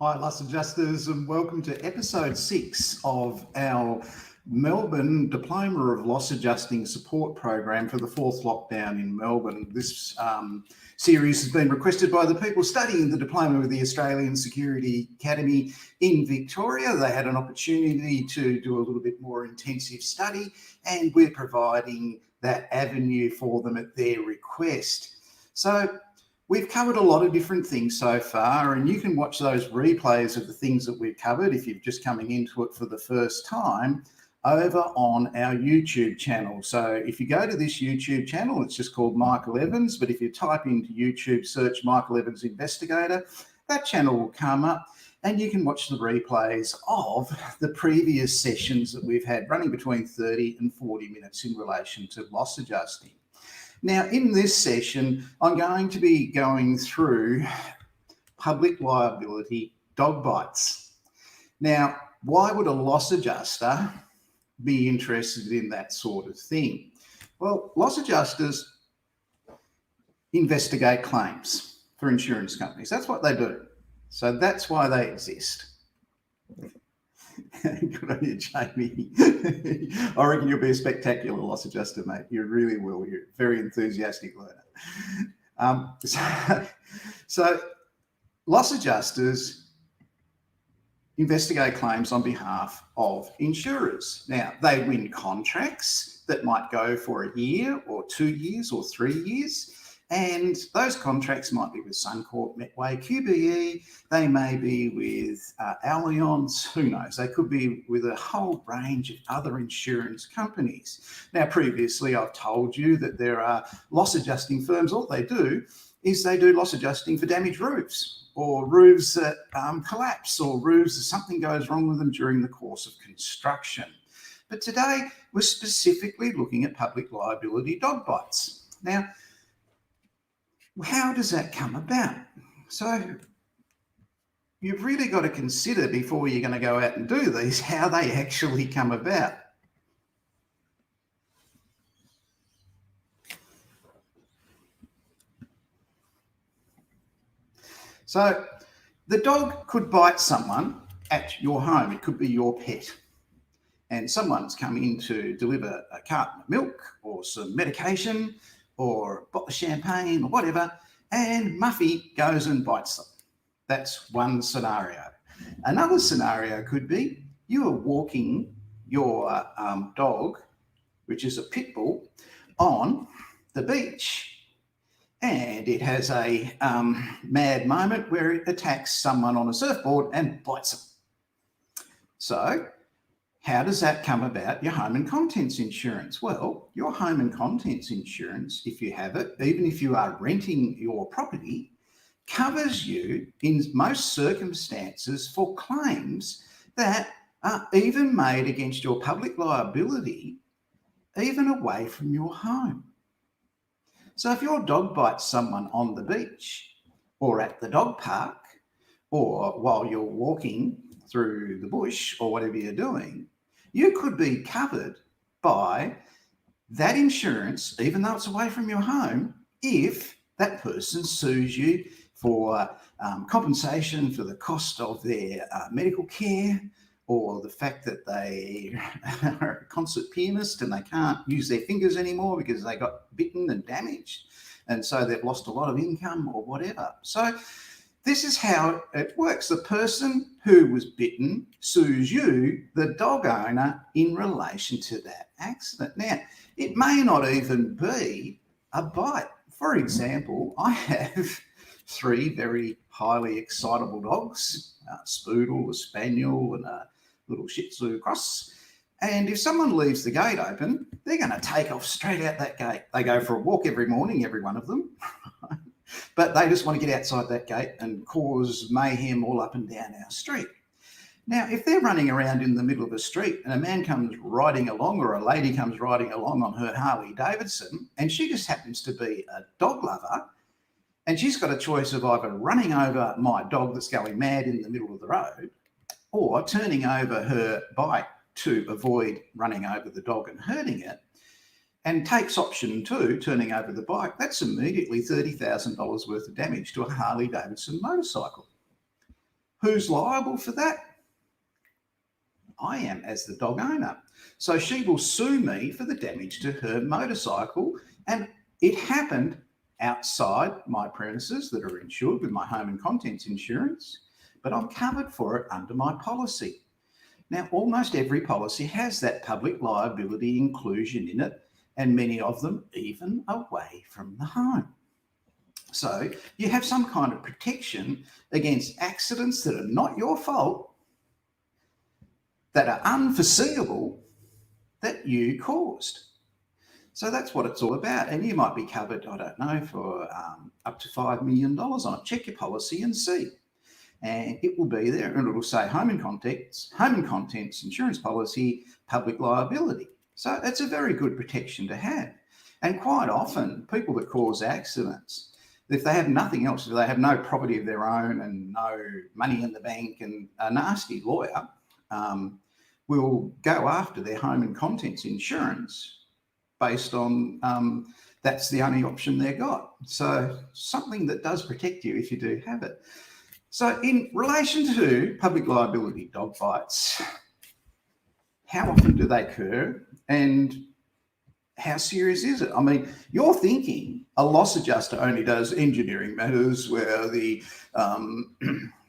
Hi, loss adjusters, and welcome to episode 6 of our Melbourne Diploma of Loss Adjusting Support Program for the fourth lockdown in Melbourne. This series has been requested by the people studying the Diploma with the Australian Security Academy in Victoria. They had an opportunity to do a little bit more intensive study, and we're providing that avenue for them at their request. So we've covered a lot of different things so far, and you can watch those replays of the things that we've covered if you're just coming into it for the first time over on our YouTube channel. So if you go to this YouTube channel, it's just called Michael Evans, but if you type into YouTube, search Michael Evans Investigator, that channel will come up and you can watch the replays of the previous sessions that we've had running between 30 and 40 minutes in relation to loss adjusting. Now, in this session, I'm going to be going through public liability dog bites. Now, why would a loss adjuster be interested in that sort of thing? Well, loss adjusters investigate claims for insurance companies. That's what they do. So that's why they exist. Good on you, Jamie. I reckon you'll be a spectacular loss adjuster, mate. You really will. You're a very enthusiastic learner. So loss adjusters investigate claims on behalf of insurers. Now, they win contracts that might go for a year or 2 years or 3 years. And those contracts might be with Suncorp, Metway, QBE, they may be with Allianz, who knows, they could be with a whole range of other insurance companies. Now, previously I've told you that there are loss adjusting firms. All they do is they do loss adjusting for damaged roofs, or roofs that collapse, or roofs that something goes wrong with them during the course of construction. But today we're specifically looking at public liability dog bites. Now, how does that come about? So you've really got to consider before you're going to go out and do these, how they actually come about. So the dog could bite someone at your home. It could be your pet. And someone's come in to deliver a carton of milk or some medication or a bottle of champagne or whatever, and Muffy goes and bites them. That's one scenario. Another scenario could be you are walking your dog, which is a pit bull, on the beach, and it has a mad moment where it attacks someone on a surfboard and bites them. So how does that come about your home and contents insurance? Well, your home and contents insurance, if you have it, even if you are renting your property, covers you in most circumstances for claims that are even made against your public liability, even away from your home. So if your dog bites someone on the beach or at the dog park or while you're walking through the bush or whatever you're doing, you could be covered by that insurance, even though it's away from your home, if that person sues you for compensation for the cost of their medical care, or the fact that they are a concert pianist and they can't use their fingers anymore because they got bitten and damaged, and so they've lost a lot of income or whatever. So this is how it works. The person who was bitten sues you, the dog owner, in relation to that accident. Now, it may not even be a bite. For example, I have 3 very highly excitable dogs, a Spoodle, a Spaniel, and a little Shih Tzu cross. And if someone leaves the gate open, they're going to take off straight out that gate. They go for a walk every morning, every one of them. But they just want to get outside that gate and cause mayhem all up and down our street. Now, if they're running around in the middle of a street and a man comes riding along or a lady comes riding along on her Harley Davidson, and she just happens to be a dog lover, and she's got a choice of either running over my dog that's going mad in the middle of the road or turning over her bike to avoid running over the dog and hurting it, and takes option 2, turning over the bike, that's immediately $30,000 worth of damage to a Harley Davidson motorcycle. Who's liable for that? I am, as the dog owner. So she will sue me for the damage to her motorcycle, and it happened outside my premises that are insured with my home and contents insurance, but I'm covered for it under my policy. Now, almost every policy has that public liability inclusion in it, and many of them even away from the home. So you have some kind of protection against accidents that are not your fault, that are unforeseeable, that you caused. So that's what it's all about. And you might be covered, I don't know, for up to $5 million on it. Check your policy and see. And it will be there, and it will say home and contents, insurance policy, public liability. So it's a very good protection to have. And quite often, people that cause accidents, if they have nothing else, if they have no property of their own and no money in the bank and a nasty lawyer, will go after their home and contents insurance based on that's the only option they've got. So something that does protect you if you do have it. So in relation to public liability dog bites, how often do they occur and how serious is it? I mean, you're thinking a loss adjuster only does engineering matters where the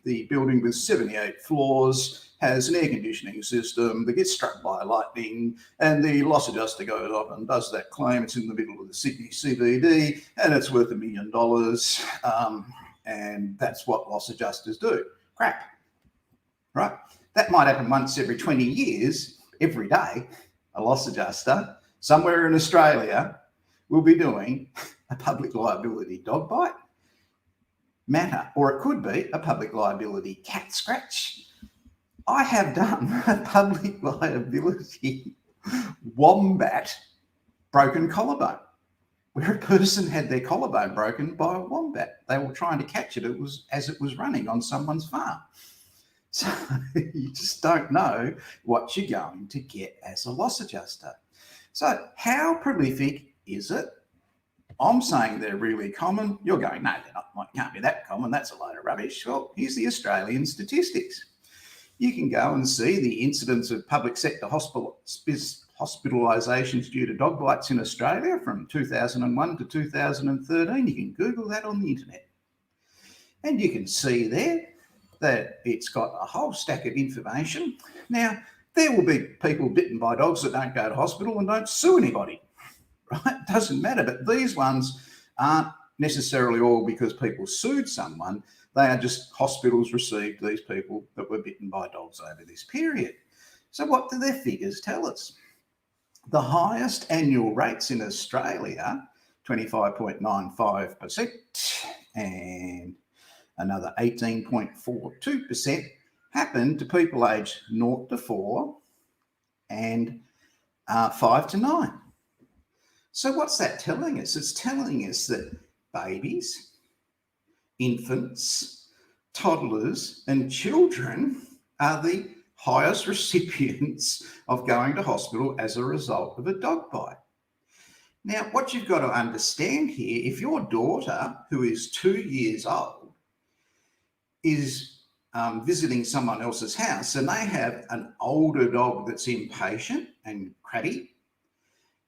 building with 78 floors has an air conditioning system that gets struck by lightning, and the loss adjuster goes off and does that claim. It's in the middle of the Sydney CBD and it's worth $1 million. And that's what loss adjusters do. Crap, right? That might happen once every 20 years, every day. A loss adjuster somewhere in Australia will be doing a public liability dog bite matter, or it could be a public liability cat scratch. I have done a public liability wombat broken collarbone, where a person had their collarbone broken by a wombat. They were trying to catch it. It was as it was running on someone's farm. So you just don't know what you're going to get as a loss adjuster. So how prolific is it? I'm saying they're really common. You're going, no, they're not. It can't be that common. That's a load of rubbish. Well, here's the Australian statistics. You can go and see the incidence of public sector hospitalisations due to dog bites in Australia from 2001 to 2013. You can Google that on the internet. And you can see there that it's got a whole stack of information. Now, there will be people bitten by dogs that don't go to hospital and don't sue anybody, right? It doesn't matter, but these ones aren't necessarily all because people sued someone. They are just hospitals received these people that were bitten by dogs over this period. So what do their figures tell us? The highest annual rates in Australia, 25.95%, and another 18.42% happened to people aged 0 to 4 and 5 to 9. So what's that telling us? It's telling us that babies, infants, toddlers, and children are the highest recipients of going to hospital as a result of a dog bite. Now, what you've got to understand here, if your daughter, who is 2 years old, is visiting someone else's house and they have an older dog that's impatient and crabby,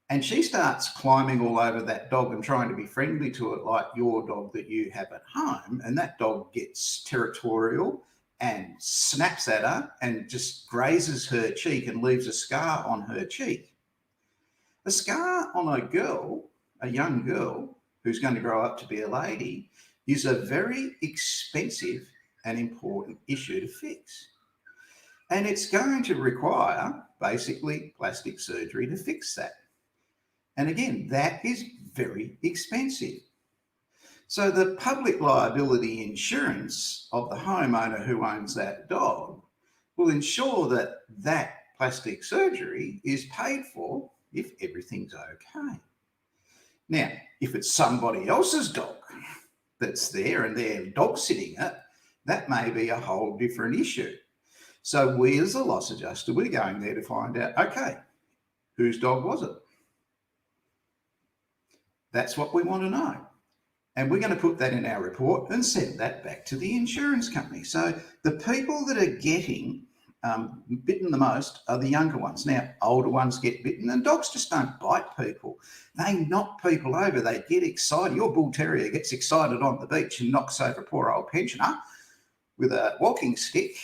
and she starts climbing all over that dog and trying to be friendly to it like your dog that you have at home, and that dog gets territorial and snaps at her and just grazes her cheek and leaves a scar on her cheek. A scar on a girl, a young girl who's going to grow up to be a lady, is a very expensive and important issue to fix. And it's going to require basically plastic surgery to fix that. And again, that is very expensive. So the public liability insurance of the homeowner who owns that dog will ensure that that plastic surgery is paid for if everything's okay. Now, if it's somebody else's dog that's there and they're dog sitting it, that may be a whole different issue. So we as a loss adjuster, we're going there to find out, okay, whose dog was it? That's what we want to know. And we're going to put that in our report and send that back to the insurance company. So the people that are getting bitten the most are the younger ones. Now, older ones get bitten, and dogs just don't bite people. They knock people over. They get excited. Your bull terrier gets excited on the beach and knocks over a poor old pensioner with a walking stick.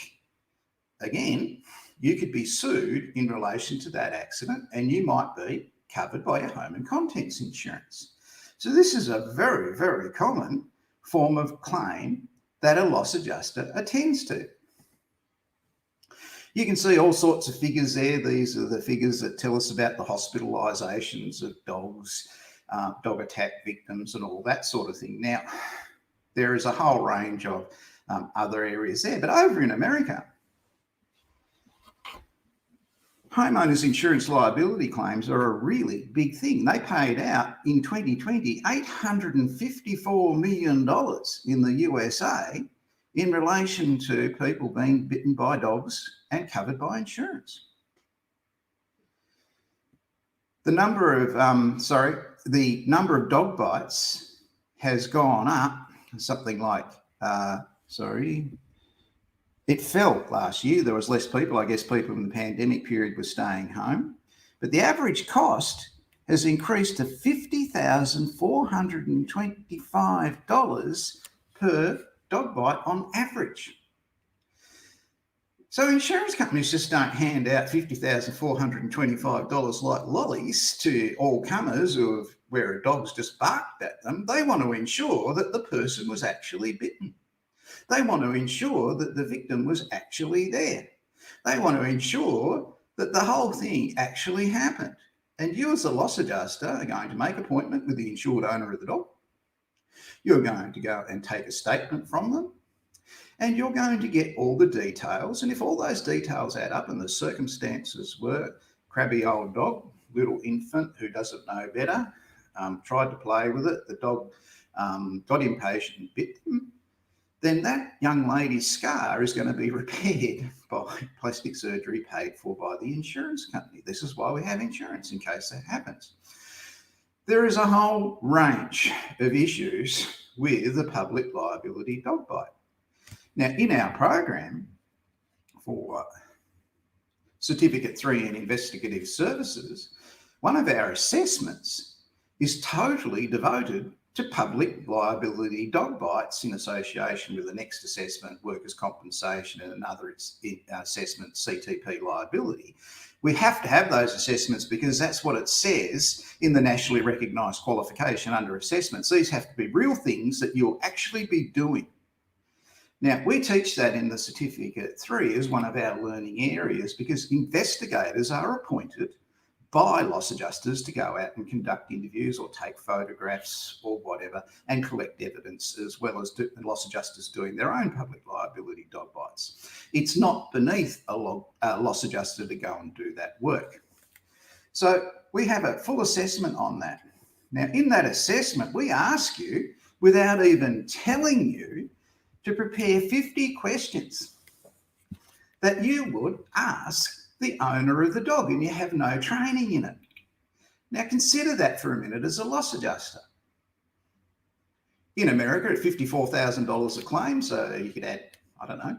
Again, you could be sued in relation to that accident, and you might be covered by your home and contents insurance. So this is a very, very common form of claim that a loss adjuster attends to. You can see all sorts of figures there. These are the figures that tell us about the hospitalisations of dogs, dog attack victims and all that sort of thing. Now, there is a whole range of other areas there, but over in America, homeowners insurance liability claims are a really big thing. They paid out in 2020 $854 million in the USA in relation to people being bitten by dogs and covered by insurance. The number of dog bites has gone up something like, it fell last year. There was less people. I guess people in the pandemic period were staying home. But the average cost has increased to $50,425 per dog bite on average. So insurance companies just don't hand out $50,425 like lollies to all comers where a dog's just barked at them. They want to ensure that the person was actually bitten. They want to ensure that the victim was actually there. They want to ensure that the whole thing actually happened. And you as a loss adjuster are going to make an appointment with the insured owner of the dog. You're going to go and take a statement from them. And you're going to get all the details. And if all those details add up and the circumstances were crabby old dog, little infant who doesn't know better, tried to play with it, the dog got impatient and bit them, then that young lady's scar is going to be repaired by plastic surgery paid for by the insurance company. This is why we have insurance, in case that happens. There is a whole range of issues with the public liability dog bite. Now, in our program for Certificate 3 in Investigative Services, one of our assessments is totally devoted to public liability dog bites in association with the next assessment, workers' compensation, and another assessment, CTP liability. We have to have those assessments because that's what it says in the Nationally Recognised Qualification under assessments. These have to be real things that you'll actually be doing. Now, we teach that in the Certificate 3 as one of our learning areas because investigators are appointed by loss adjusters to go out and conduct interviews or take photographs or whatever and collect evidence, as well as loss adjusters doing their own public liability dog bites. It's not beneath a loss adjuster to go and do that work. So we have a full assessment on that. Now, in that assessment, we ask you, without even telling you, to prepare 50 questions that you would ask the owner of the dog, and you have no training in it. Now consider that for a minute as a loss adjuster. In America, at $54,000 a claim, so you could add, I don't know,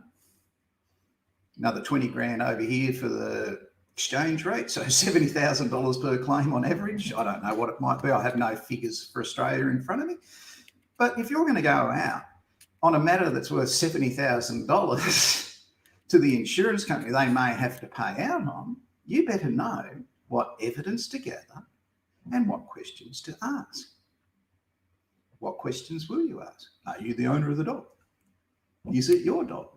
another 20 grand over here for the exchange rate, so $70,000 per claim on average. I don't know what it might be. I have no figures for Australia in front of me. But if you're going to go out on a matter that's worth $70,000 to the insurance company they may have to pay out on, you better know what evidence to gather and what questions to ask. What questions will you ask? Are you the owner of the dog? Is it your dog?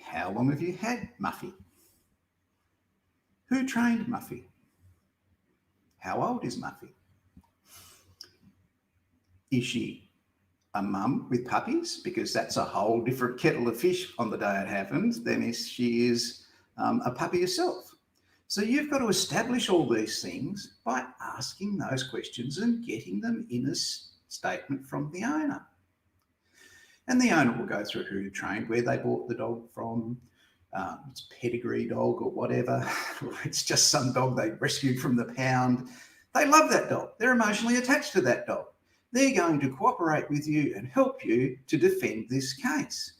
How long have you had Muffy? Who trained Muffy? How old is Muffy? Is she a mum with puppies? Because that's a whole different kettle of fish on the day it happens than if she is a puppy herself. So you've got to establish all these things by asking those questions and getting them in a statement from the owner. And the owner will go through who trained, where they bought the dog from, it's a pedigree dog or whatever, or it's just some dog they rescued from the pound. They love that dog. They're emotionally attached to that dog. They're going to cooperate with you and help you to defend this case.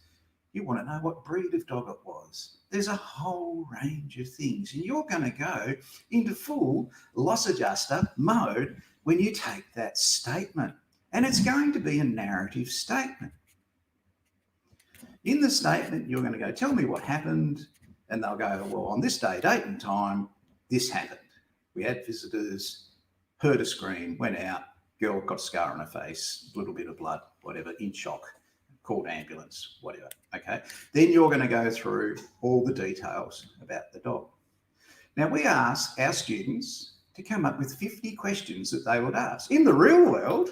You want to know what breed of dog it was. There's a whole range of things, and you're going to go into full loss adjuster mode when you take that statement. And it's going to be a narrative statement. In the statement, you're going to go, tell me what happened. And they'll go, well, on this day, date and time, this happened. We had visitors, heard a scream, went out, girl got a scar on her face, a little bit of blood, whatever, in shock, called ambulance, whatever, okay? Then you're going to go through all the details about the dog. Now, we ask our students to come up with 50 questions that they would ask. In the real world,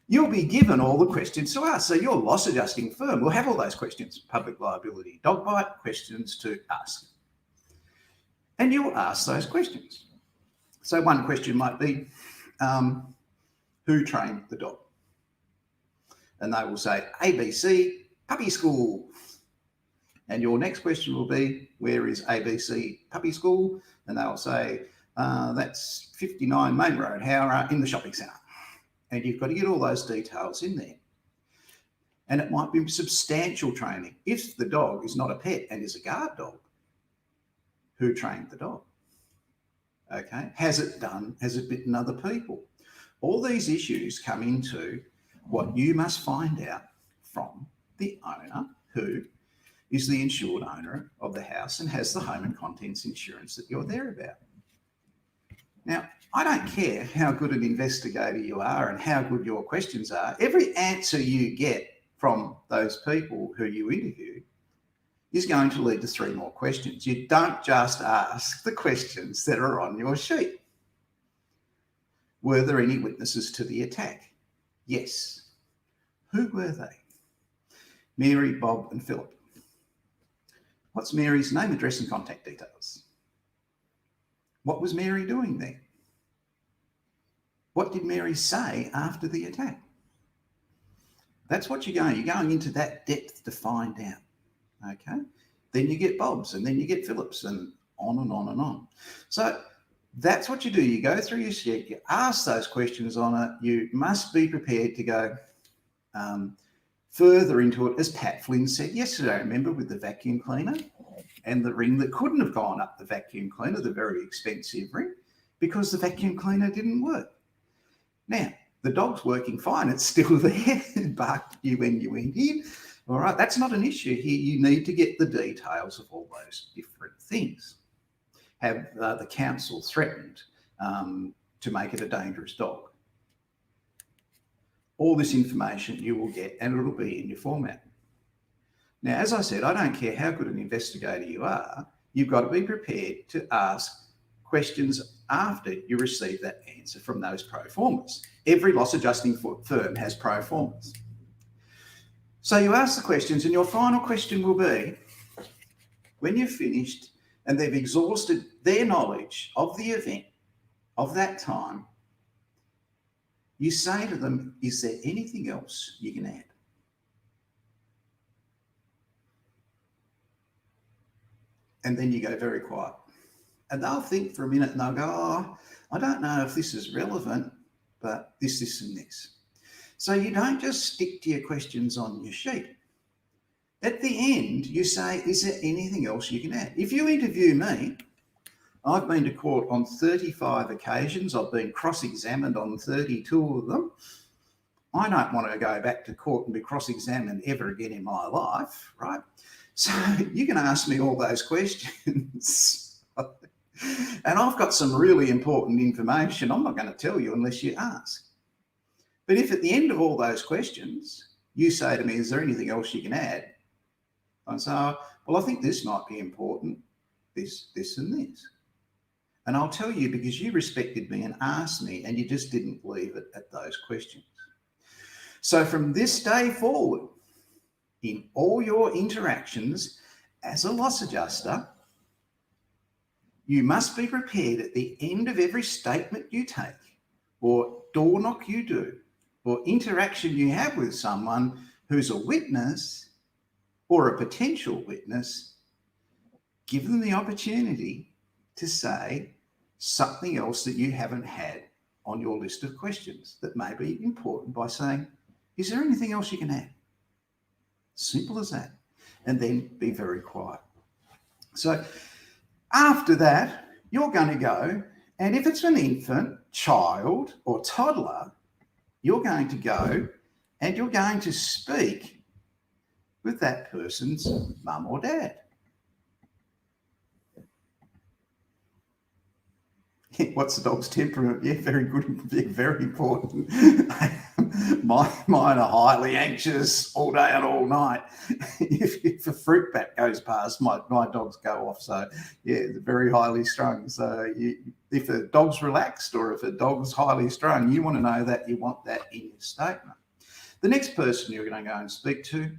you'll be given all the questions to ask. So your loss adjusting firm will have all those questions, public liability, dog bite, questions to ask. And you'll ask those questions. So one question might be, who trained the dog? And they will say, ABC, puppy school. And your next question will be, where is ABC puppy school? And they'll say, that's 59 Main Road, Howrah, in the shopping centre. And you've got to get all those details in there. And it might be substantial training. If the dog is not a pet and is a guard dog, who trained the dog? Okay, has it bitten other people? All these issues come into what you must find out from the owner, who is the insured owner of the house and has the home and contents insurance that you're there about. Now, I don't care how good an investigator you are and how good your questions are. Every answer you get from those people who you interview is going to lead to 3 more questions. You don't just ask the questions that are on your sheet. Were there any witnesses to the attack? Yes. Who were they? Mary, Bob, and Philip. What's Mary's name, address, and contact details? What was Mary doing there? What did Mary say after the attack? That's what you're going into that depth to find out. Okay, then you get Bob's, and then you get Phillips, and on and on and on. So that's what you do. You go through your sheet, you ask those questions on it. You must be prepared to go further into it, as Pat Flynn said yesterday, remember, with the vacuum cleaner and the ring that couldn't have gone up the vacuum cleaner, the very expensive ring, because the vacuum cleaner didn't work. Now, the dog's working fine. It's still there. It barked at you when you went in. All right, that's not an issue here. You need to get the details of all those different things. Have the council threatened to make it a dangerous dog? All this information you will get, and it'll be in your format. Now, as I said, I don't care how good an investigator you are, you've got to be prepared to ask questions after you receive that answer from those pro formas. Every loss adjusting firm has pro formas. So you ask the questions, and your final question will be, when you've finished and they've exhausted their knowledge of the event, of that time, you say to them, is there anything else you can add? And then you go very quiet. And they'll think for a minute and they'll go, oh, I don't know if this is relevant, but this, and this. So you don't just stick to your questions on your sheet. At the end, you say, is there anything else you can add? If you interview me, I've been to court on 35 occasions. I've been cross-examined on 32 of them. I don't want to go back to court and be cross-examined ever again in my life, right? So you can ask me all those questions. And I've got some really important information I'm not going to tell you unless you ask. But if at the end of all those questions, you say to me, is there anything else you can add? I say, well, I think this might be important, this, and this. And I'll tell you because you respected me and asked me, and you just didn't leave it at those questions. So from this day forward, in all your interactions as a loss adjuster, you must be prepared at the end of every statement you take, or door knock you do, or interaction you have with someone who's a witness or a potential witness, give them the opportunity to say something else that you haven't had on your list of questions that may be important by saying, is there anything else you can add? Simple as that. And then be very quiet. So after that, you're going to go, and if it's an infant, child, or toddler, you're going to go and you're going to speak with that person's mum or dad. What's the dog's temperament? Yeah, very good. Yeah, very important. Mine are highly anxious all day and all night. If a fruit bat goes past, my dogs go off. So, yeah, they're very highly strung. So if a dog's relaxed or if a dog's highly strung, you want to know that, you want that in your statement. The next person you're going to go and speak to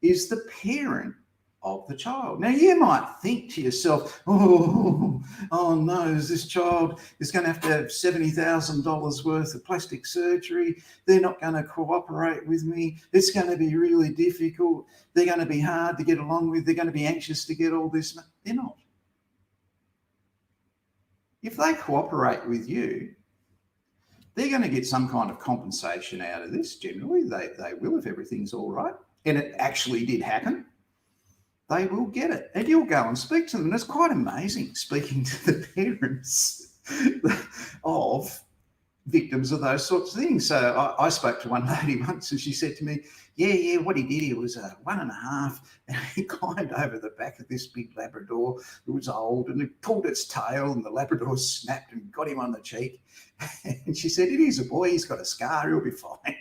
is the parent of the child. Now, you might think to yourself, oh no, this child is going to have $70,000 worth of plastic surgery. They're not going to cooperate with me. It's going to be really difficult. They're going to be hard to get along with. They're going to be anxious to get all this. They're not. If they cooperate with you, they're going to get some kind of compensation out of this. Generally, they will, if everything's all right. And it actually did happen. They will get it. And you'll go and speak to them. And it's quite amazing speaking to the parents of victims of those sorts of things. So I spoke to one lady once and she said to me, yeah, what he did, he was 1.5 and he climbed over the back of this big Labrador. It was old and it pulled its tail and the Labrador snapped and got him on the cheek. And she said, it is a boy, he's got a scar, he'll be fine.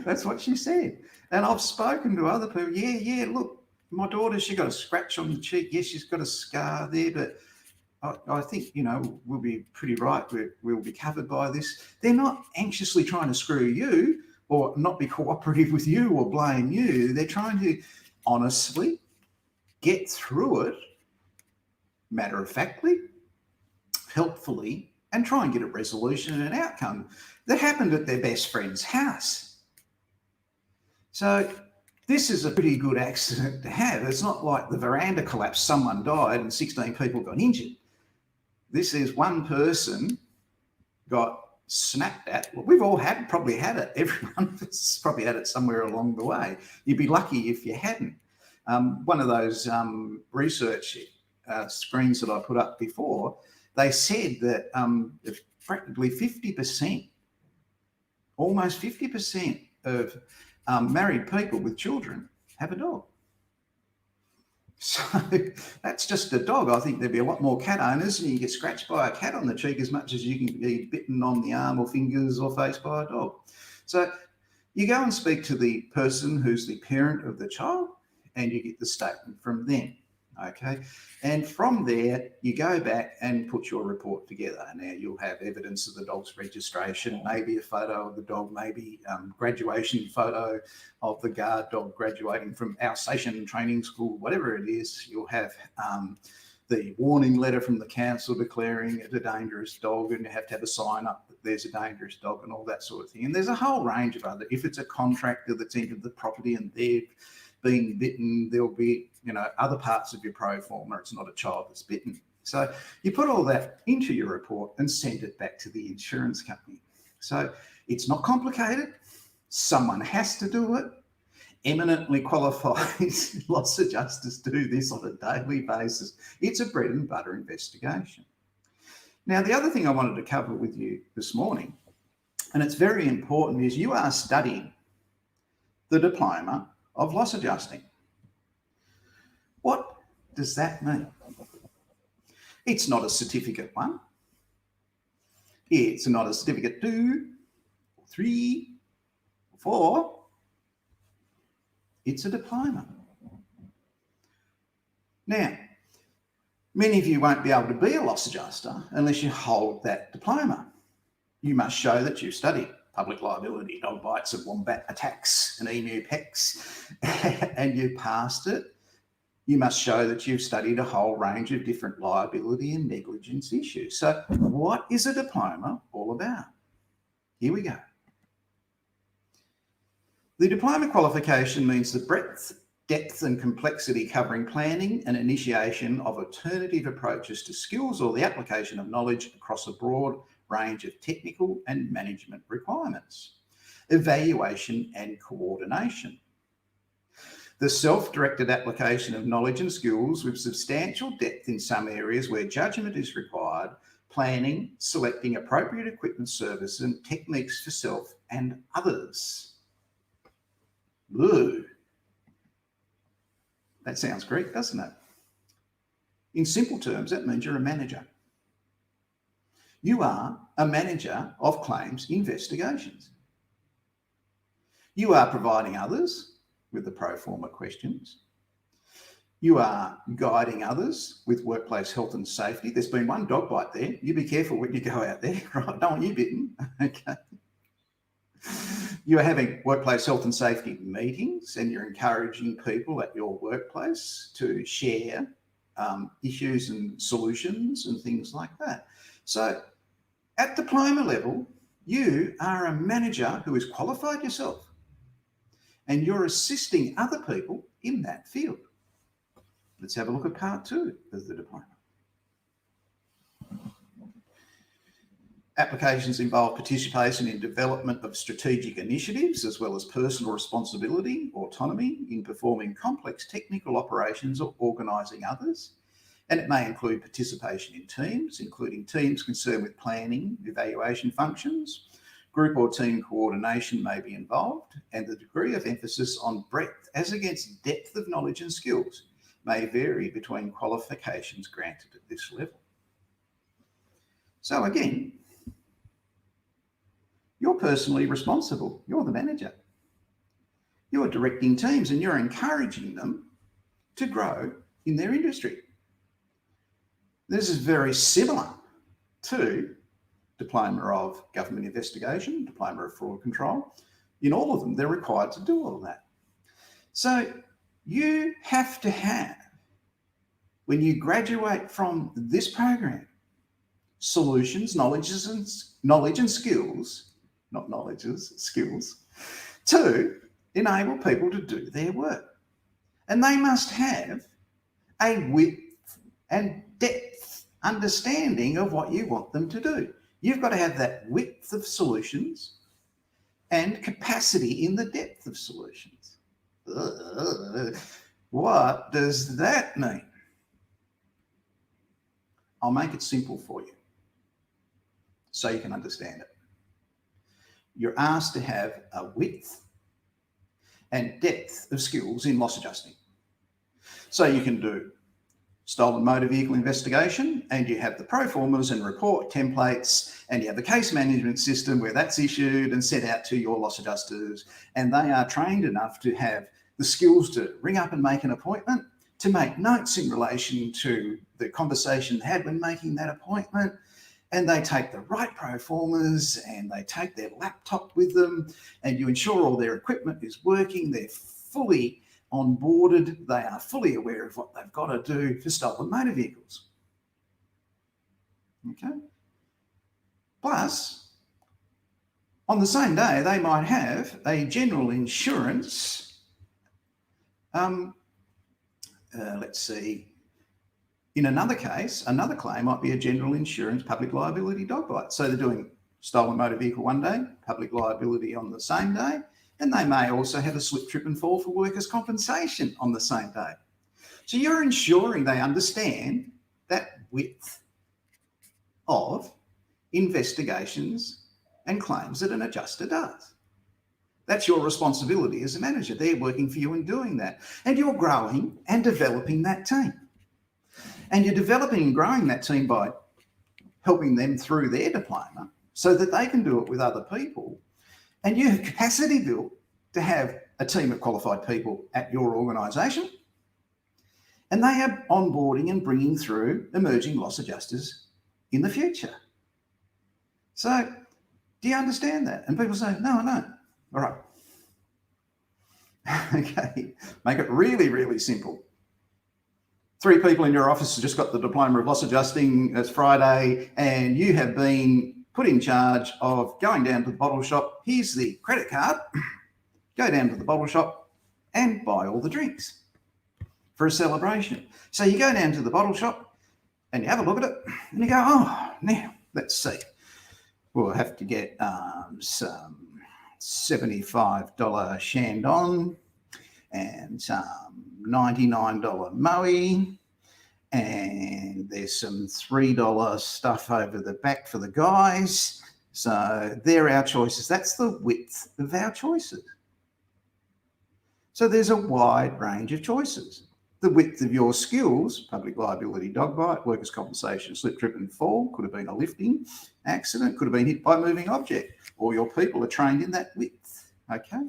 That's what she said. And I've spoken to other people. Yeah, look, my daughter, she got a scratch on the cheek. Yes, she's got a scar there, but I think, we'll be pretty right. We'll be covered by this. They're not anxiously trying to screw you or not be cooperative with you or blame you. They're trying to honestly get through it, matter-of-factly, helpfully, and try and get a resolution and an outcome that happened at their best friend's house. So this is a pretty good accident to have. It's not like the veranda collapsed, someone died and 16 people got injured. This is one person got snapped at. Well, we've all probably had it. Every one of us probably had it somewhere along the way. You'd be lucky if you hadn't. One of those research screens that I put up before, they said that practically 50%, almost 50% of married people with children have a dog. So that's just a dog. I think there'd be a lot more cat owners and you get scratched by a cat on the cheek as much as you can be bitten on the arm or fingers or face by a dog. So you go and speak to the person who's the parent of the child and you get the statement from them. Okay. And from there, you go back and put your report together. Now you'll have evidence of the dog's registration, maybe a photo of the dog, maybe graduation photo of the guard dog graduating from our station training school, whatever it is. You'll have the warning letter from the council declaring it a dangerous dog, and you have to have a sign up that there's a dangerous dog and all that sort of thing. And there's a whole range of other, if it's a contractor that's entered the property and they've been bitten, there'll be, other parts of your pro forma. It's not a child that's bitten. So you put all that into your report and send it back to the insurance company. So it's not complicated. Someone has to do it. Eminently qualified loss adjusters do this on a daily basis. It's a bread and butter investigation. Now, the other thing I wanted to cover with you this morning, and it's very important, is you are studying the Diploma of Loss Adjusting. What does that mean? It's not a certificate 1. It's not a certificate 2, 3, 4. It's a diploma. Now, many of you won't be able to be a loss adjuster unless you hold that diploma. You must show that you've studied public liability, dog bites and wombat attacks and emu pecks, and you passed it. You must show that you've studied a whole range of different liability and negligence issues. So what is a diploma all about? Here we go. The diploma qualification means the breadth depth and complexity covering planning and initiation of alternative approaches to skills or the application of knowledge across a broad range of technical and management requirements. Evaluation and coordination. The self-directed application of knowledge and skills with substantial depth in some areas where judgment is required, planning, selecting appropriate equipment, service and techniques for self and others. Ooh. That sounds great, doesn't it? In simple terms, that means you're a manager. You are a manager of claims investigations. You are providing others with the pro forma questions. You are guiding others with workplace health and safety. There's been one dog bite there. You be careful when you go out there, right? Don't want you bitten, okay? You are having workplace health and safety meetings and you're encouraging people at your workplace to share issues and solutions and things like that. So at diploma level, you are a manager who is qualified yourself and you're assisting other people in that field. Let's have a look at part 2 of the diploma. Applications involve participation in development of strategic initiatives as well as personal responsibility, autonomy in performing complex technical operations or organising others. And it may include participation in teams, including teams concerned with planning, evaluation functions. Group or team coordination may be involved, and the degree of emphasis on breadth as against depth of knowledge and skills may vary between qualifications granted at this level. So again, you're personally responsible. You're the manager. You're directing teams and you're encouraging them to grow in their industry. This is very similar to Diploma of Government Investigation, Diploma of Fraud Control. In all of them, they're required to do all of that. So you have to have, when you graduate from this program, solutions, knowledge and skills, not knowledges, skills, to enable people to do their work. And they must have a width and depth understanding of what you want them to do. You've got to have that width of solutions and capacity in the depth of solutions. What does that mean? I'll make it simple for you so you can understand it. You're asked to have a width and depth of skills in loss adjusting. So you can do stolen motor vehicle investigation and you have the pro formas and report templates and you have the case management system where that's issued and sent out to your loss adjusters, and they are trained enough to have the skills to ring up and make an appointment, to make notes in relation to the conversation had when making that appointment, and they take the right pro formas and they take their laptop with them and you ensure all their equipment is working, they're fully onboarded, they are fully aware of what they've got to do for stolen motor vehicles. Okay? Plus, on the same day, they might have a general insurance, let's see, in another case, another claim might be a general insurance public liability dog bite. So they're doing stolen motor vehicle one day, public liability on the same day, and they may also have a slip, trip and fall for workers' compensation on the same day. So you're ensuring they understand that width of investigations and claims that an adjuster does. That's your responsibility as a manager. They're working for you and doing that. And you're growing and developing that team. And you're developing and growing that team by helping them through their diploma so that they can do it with other people. And you have capacity built to have a team of qualified people at your organisation. And they are onboarding and bringing through emerging loss adjusters in the future. So do you understand that? And people say, no, I know. All right. Okay, make it really, really simple. 3 people in your office have just got the Diploma of Loss Adjusting. It's Friday and you have been put in charge of going down to the bottle shop. Here's the credit card. Go down to the bottle shop and buy all the drinks. for a celebration. So you go down to the bottle shop and you have a look at it and you go, oh, now let's see. We'll have to get some $75 Shandong and some $99 Moe, and there's some $3 stuff over the back for the guys. So they're our choices. That's the width of our choices. So there's a wide range of choices. The width of your skills, public liability, dog bite, workers' compensation, slip, trip and fall, could have been a lifting accident, could have been hit by a moving object. All your people are trained in that width, okay?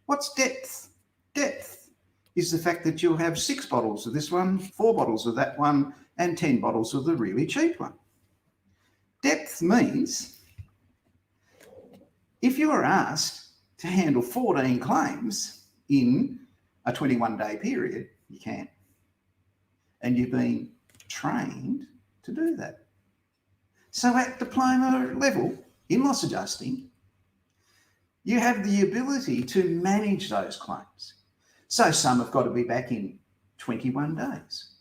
What's depth? Depth is the fact that you'll have 6 bottles of this one, 4 bottles of that one, and 10 bottles of the really cheap one. Depth means if you are asked to handle 14 claims in a 21-day period, you can. And you've been trained to do that. So at diploma level, in loss adjusting, you have the ability to manage those claims. So some have got to be back in 21 days.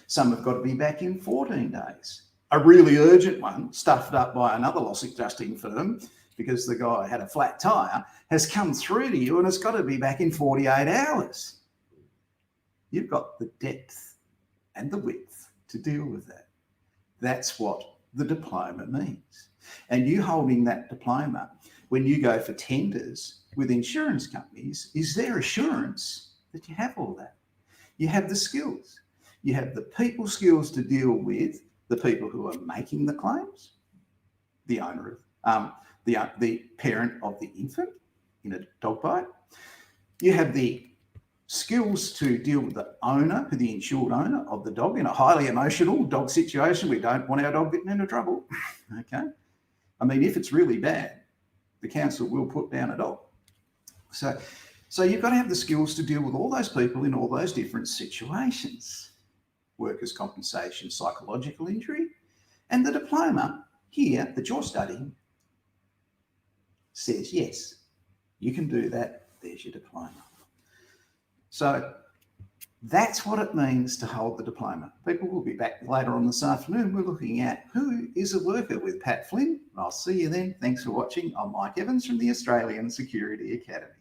Some have got to be back in 14 days. A really urgent one, stuffed up by another loss adjusting firm because the guy had a flat tyre, has come through to you and it's got to be back in 48 hours. You've got the depth and the width to deal with that. That's what the diploma means. And you holding that diploma when you go for tenders with insurance companies is their assurance that you have all that. You have the skills. You have the people skills to deal with the people who are making the claims, the owner of, the parent of the infant in a dog bite. You have the skills to deal with the owner, the insured owner of the dog in a highly emotional dog situation. We don't want our dog getting into trouble, okay? I mean, if it's really bad, the council will put down a dog. So you've got to have the skills to deal with all those people in all those different situations. Workers' compensation, psychological injury, and the diploma here that you're studying says, yes, you can do that. There's your diploma. So that's what it means to hold the diploma. People will be back later on this afternoon. We're looking at who is a worker with Pat Flynn. I'll see you then. Thanks for watching. I'm Mike Evans from the Australian Security Academy.